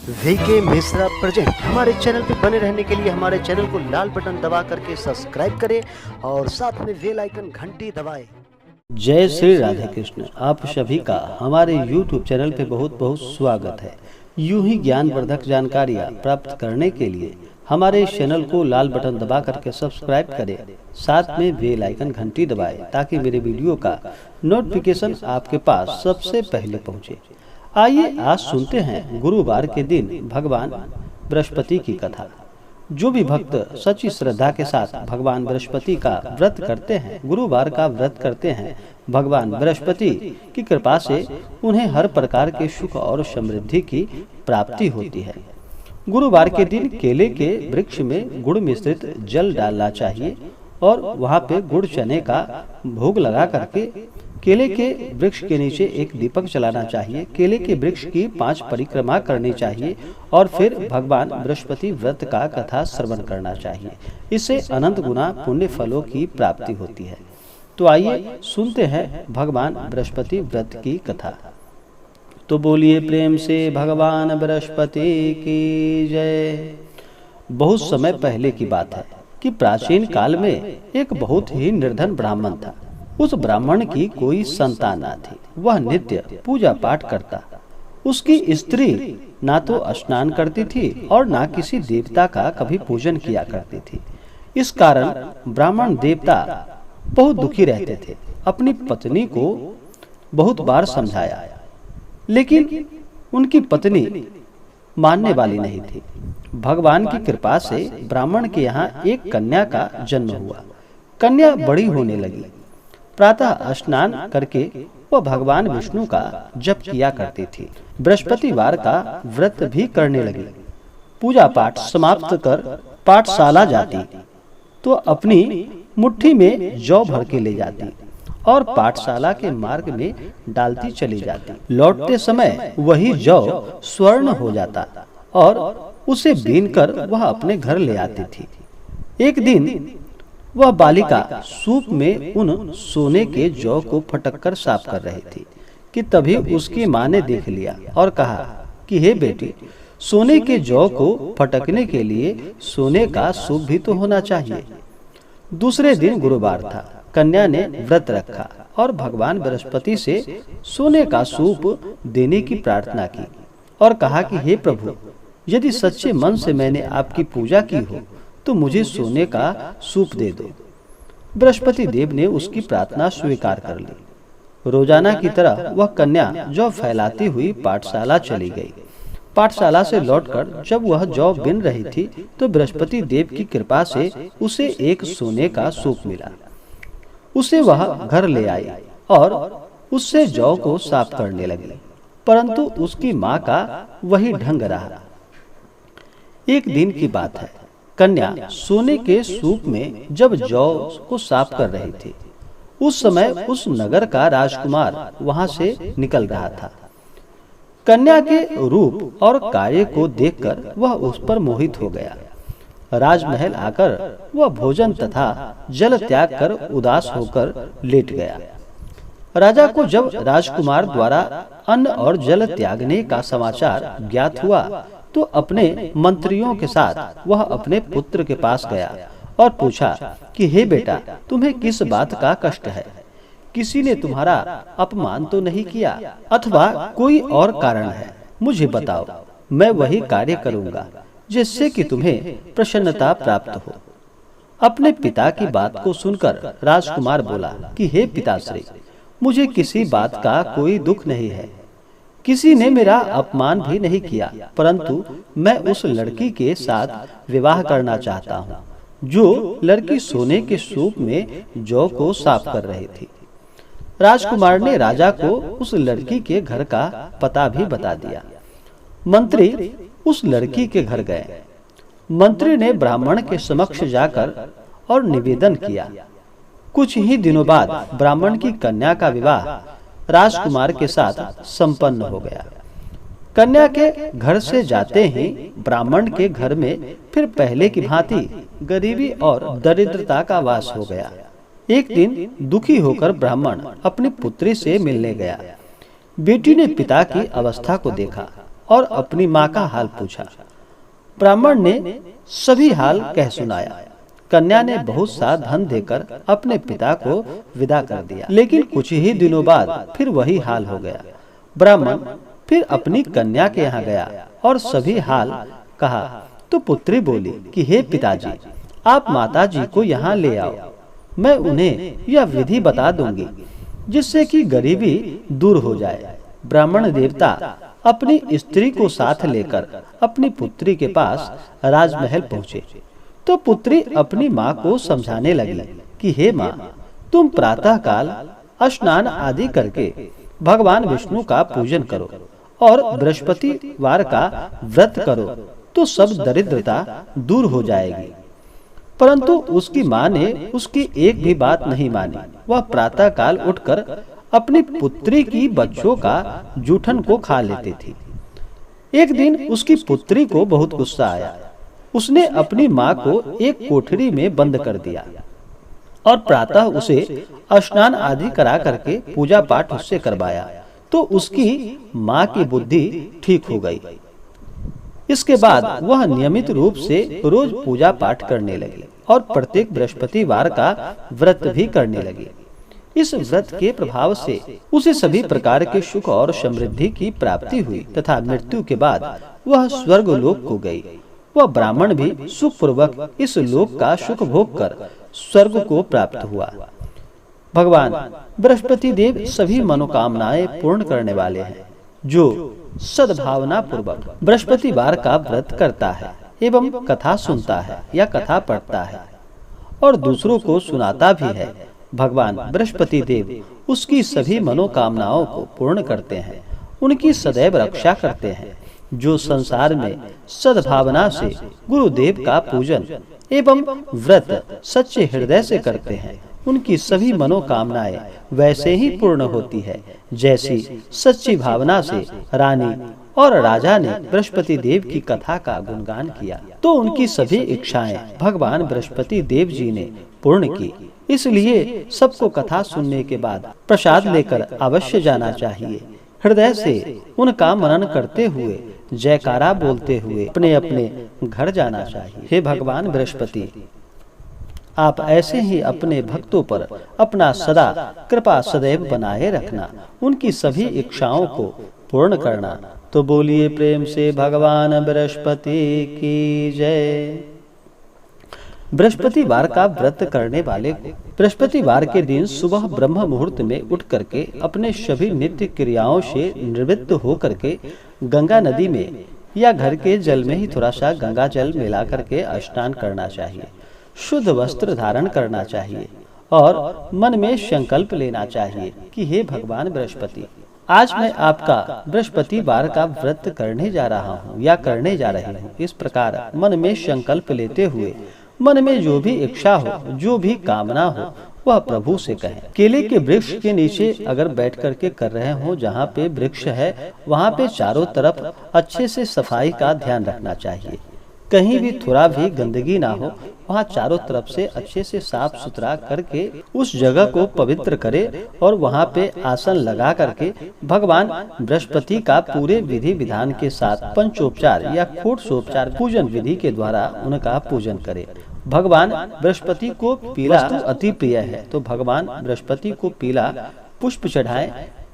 VK Mishra present. हमारे channel पर बने रहने के लिए हमारे चैनल को लाल बटन दबा करके सब्सक्राइब करें और साथ में बेल आइकन घंटी दबाएं। जय श्री राधे कृष्ण। आप सभी का हमारे YouTube चैनल पे बहुत बहुत स्वागत है। यूं ही ज्ञानवर्धक जानकारियाँ प्राप्त करने के लिए हमारे इस चैनल को लाल बटन दबा करके सब्सक्राइब करें, साथ में बेल आइकन घंटी दबाएं ताकि मेरे वीडियो का नोटिफिकेशन आपके पास सबसे पहले पहुंचे। आइए आज सुनते हैं गुरुवार के दिन भगवान बृहस्पति की कथा। जो भी भक्त सच्ची श्रद्धा के साथ भगवान बृहस्पति का व्रत करते हैं, गुरुवार का व्रत करते हैं, भगवान बृहस्पति की कृपा से उन्हें हर प्रकार के सुख और समृद्धि की प्राप्ति होती है। गुरुवार के दिन केले के वृक्ष में गुड़ मिश्रित जल डालना चाहिए और वहाँ पे गुड़ चने का भोग लगा करके केले के वृक्ष के नीचे एक दीपक जलाना चाहिए। केले के वृक्ष की 5 परिक्रमा करनी चाहिए और फिर भगवान बृहस्पति व्रत का कथा श्रवण करना चाहिए। इससे अनंत गुना पुण्य फलों की प्राप्ति होती है। तो आइए सुनते हैं भगवान बृहस्पति व्रत की कथा। तो बोलिए प्रेम से भगवान बृहस्पति की जय। बहुत समय पहले की बात है कि प्राचीन काल में एक बहुत ही निर्धन ब्राह्मण था। उस ब्राह्मण की कोई संतान न थी। वह नित्य पूजा पाठ करता। उसकी स्त्री ना तो स्नान करती थी और ना किसी देवता का कभी पूजन किया करती थी। इस कारण ब्राह्मण देवता बहुत दुखी रहते थे। अपनी पत्नी को बहुत बार समझाया, लेकिन उनकी पत्नी मानने वाली नहीं थी। भगवान की कृपा से ब्राह्मण के यहाँ एक कन्या का जन्म हुआ। कन्या बड़ी होने लगी। प्रातः स्नान करके वह भगवान विष्णु का जप किया करती थी। बृहस्पतिवार का व्रत भी करने लगी। पूजा पाठ समाप्त कर पाठशाला जाती तो अपनी मुट्ठी में जौ भर के ले जाती और पाठशाला के मार्ग में डालती चली जाती। लौटते समय वही जौ स्वर्ण हो जाता और उसे बीनकर वह अपने घर ले आती थी। एक दिन वह बालिका सूप में उन सोने के जौ को फटककर साफ कर रही थी कि तभी उसकी माँ ने देख लिया और कहा कि हे बेटी, सोने के जौ को फटकने के लिए सोने का सूप भी तो होना चाहिए। दूसरे दिन गुरुवार था। कन्या ने व्रत रखा और भगवान बृहस्पति से सोने का सूप देने की प्रार्थना की और कहा कि हे प्रभु, यदि सच्चे मन से मैंने आपकी पूजा की हो तो मुझे सोने का सूप दे दो। बृहस्पति देव ने उसकी प्रार्थना स्वीकार कर ली। रोजाना की तरह वह कन्या जौ फैलाती हुई पाठशाला चली गई। पाठशाला से लौटकर जब वह जौ बिन रही थी तो बृहस्पति देव की कृपा से उसे एक सोने का सूप मिला। उसे वह घर ले आई और उससे जौ को साफ करने लगी, परंतु उसकी माँ का वही ढंग रहा। एक दिन की बात है। कन्या सोने के सूप में जब जौ को साफ कर रही थी, उस समय उस नगर का राजकुमार वहां से निकल रहा था। कन्या के रूप और कार्य को देखकर वह उस पर मोहित हो गया। राजमहल आकर वह भोजन तथा जल त्याग कर उदास होकर लेट गया। राजा को जब राजकुमार द्वारा अन्न और जल त्यागने का समाचार ज्ञात हुआ तो अपने मंत्रियों के साथ वह अपने पुत्र के पास गया और पूछा कि हे बेटा, तुम्हें किस बात का कष्ट है? किसी ने तुम्हारा अपमान तो नहीं किया अथवा कोई और कारण है? मुझे बताओ, मैं वही कार्य करूंगा जिससे कि तुम्हें प्रसन्नता प्राप्त हो। अपने पिता की बात को सुनकर राजकुमार बोला कि हे पिताश्री, मुझे किसी बात का कोई दुख नहीं है। किसी ने मेरा अपमान भी नहीं किया, परंतु मैं उस लड़की के साथ विवाह करना चाहता हूँ जो लड़की सोने के सूप में जौ को साफ कर रही थी। राजकुमार ने राजा को उस लड़की के घर का पता भी बता दिया। मंत्री उस लड़की के घर गए। मंत्री ने ब्राह्मण के समक्ष जाकर और निवेदन किया। कुछ ही दिनों बाद ब्राह्मण की कन्या का विवाह राजकुमार के साथ संपन्न हो गया। कन्या के घर से जाते ही ब्राह्मण के घर में फिर पहले की भांति गरीबी और दरिद्रता का वास हो गया। एक दिन दुखी होकर ब्राह्मण अपनी पुत्री से मिलने गया। बेटी ने पिता की अवस्था को देखा और अपनी माँ का हाल पूछा। ब्राह्मण ने सभी हाल कह सुनाया। कन्या ने बहुत सा धन देकर अपने पिता को विदा कर दिया, लेकिन कुछ ही दिनों बाद फिर वही हाल हो गया। ब्राह्मण फिर अपनी कन्या के यहाँ गया और सभी हाल कहा तो पुत्री बोली कि हे पिताजी, आप माताजी को यहाँ ले आओ, मैं उन्हें यह विधि बता दूंगी जिससे कि गरीबी दूर हो जाए। ब्राह्मण देवता अपनी स्त्री को साथ लेकर अपनी पुत्री के पास राजमहल पहुँचे तो पुत्री अपनी माँ को समझाने लगी कि हे माँ, तुम प्रातः काल स्नान आदि करके भगवान विष्णु का पूजन करो और बृहस्पतिवार का व्रत करो तो सब दरिद्रता दूर हो जाएगी। परंतु उसकी माँ ने उसकी एक भी बात नहीं मानी। वह प्रातः काल उठकर अपनी पुत्री की बच्चों का जूठन को खा लेती थी। एक दिन उसकी पुत्री को बहुत गुस्सा आया। उसने अपनी माँ को एक कोठरी में बंद कर दिया और प्रातः उसे स्नान आदि करा करके पूजा पाठ उससे करवाया तो उसकी माँ की बुद्धि ठीक हो गई। इसके बाद वह नियमित रूप से रोज पूजा पाठ करने लगी और प्रत्येक बृहस्पतिवार का व्रत भी करने लगी। इस व्रत के प्रभाव से उसे सभी प्रकार के सुख और समृद्धि की प्राप्ति हुई तथा मृत्यु के बाद वह स्वर्ग लोक को गई। वह ब्राह्मण भी सुख पूर्वक इस लोक का सुख भोग कर स्वर्ग को प्राप्त हुआ। भगवान बृहस्पति देव सभी मनोकामनाएं पूर्ण करने वाले हैं। जो सद्भावना पूर्वक बृहस्पतिवार का व्रत करता है एवं कथा सुनता है या कथा पढ़ता है और दूसरों को सुनाता भी है, भगवान बृहस्पति देव उसकी सभी मनोकामनाओं को पूर्ण करते हैं, उनकी सदैव रक्षा करते हैं। जो संसार में सद्भावना से गुरुदेव का पूजन एवं व्रत सच्चे हृदय से करते हैं, उनकी सभी मनोकामनाएं वैसे ही पूर्ण होती है जैसी सच्ची भावना से रानी और राजा ने बृहस्पति देव की कथा का गुणगान किया तो उनकी सभी इच्छाएं भगवान बृहस्पति देव जी ने पूर्ण की। इसलिए सबको कथा सुनने के बाद प्रसाद लेकर अवश्य जाना चाहिए। हृदय से उनका मनन करते हुए जयकारा बोलते हुए अपने अपने घर जाना चाहिए। हे भगवान बृहस्पति, आप ऐसे ही अपने भक्तों पर अपना सदा कृपा सदैव बनाए रखना, उनकी सभी इच्छाओं को पूर्ण करना। तो बोलिए प्रेम से भगवान बृहस्पति की जय। बृहस्पतिवार का व्रत करने वाले को बृहस्पतिवार के दिन सुबह ब्रह्म मुहूर्त में उठ करके अपने सभी नित्य क्रियाओं से निवृत्त हो करके गंगा नदी में या घर के जल में ही थोड़ा सा गंगा जल मिला करके स्नान करना चाहिए। शुद्ध वस्त्र धारण करना चाहिए और मन में संकल्प लेना चाहिए कि हे भगवान बृहस्पति, आज मैं आपका बृहस्पतिवार का व्रत करने जा रहा हूँ या करने जा रही हूँ। इस प्रकार मन में संकल्प लेते हुए मन में जो भी इच्छा हो, जो भी कामना हो, वह प्रभु से कहें। केले के वृक्ष के नीचे अगर बैठ करके कर रहे हो, जहाँ पे वृक्ष है वहाँ पे चारों तरफ अच्छे से सफाई का ध्यान रखना चाहिए। कहीं भी थोड़ा भी गंदगी ना हो, वहाँ चारों तरफ से अच्छे से साफ सुथरा करके उस जगह को पवित्र करे और वहाँ पे आसन लगा करके भगवान बृहस्पति का पूरे विधि विधान के साथ पंचोपचार या षोडशोपचार पूजन विधि के द्वारा उनका पूजन करे। भगवान बृहस्पति को पीला अति प्रिय है, तो भगवान बृहस्पति को पीला पुष्प चढ़ाएं,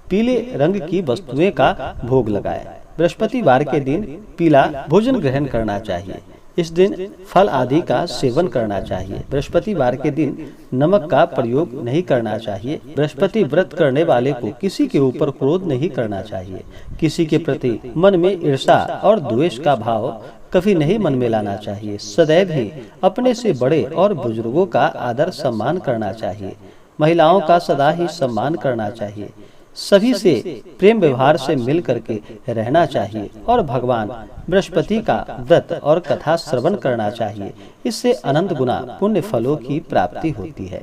पीले रंग की वस्तुएं का भोग लगाएं। बृहस्पतिवार के दिन पीला भोजन ग्रहण करना चाहिए। इस दिन फल आदि का सेवन करना चाहिए। बृहस्पतिवार के दिन नमक का प्रयोग नहीं करना चाहिए। बृहस्पति व्रत करने वाले को किसी के ऊपर क्रोध नहीं करना चाहिए। किसी के प्रति मन में ईर्ष्या और द्वेष का भाव कभी नहीं मन में लाना चाहिए। सदैव ही अपने से बड़े और बुजुर्गों का आदर सम्मान करना चाहिए। महिलाओं का सदा ही सम्मान करना चाहिए। सभी से प्रेम व्यवहार से मिल करके रहना चाहिए और भगवान बृहस्पति का व्रत और कथा श्रवण करना चाहिए। इससे अनंत गुना पुण्य फलों की प्राप्ति होती है।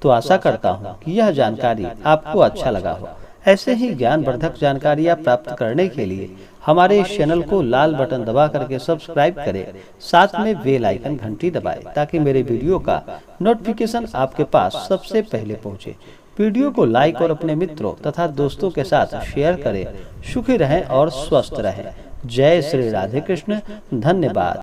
तो आशा करता हूँ कि यह जानकारी आपको अच्छा लगा हो। ऐसे ही ज्ञानवर्धक जानकारियाँ प्राप्त करने के लिए हमारे इस चैनल को लाल बटन दबा करके सब्सक्राइब करें, साथ में बेल आइकन घंटी दबाएं ताकि मेरे वीडियो का नोटिफिकेशन आपके पास सबसे पहले पहुंचे। वीडियो को लाइक और अपने मित्रों तथा दोस्तों के साथ शेयर करें। सुखी रहें और स्वस्थ रहें। जय श्री राधे कृष्ण। धन्यवाद।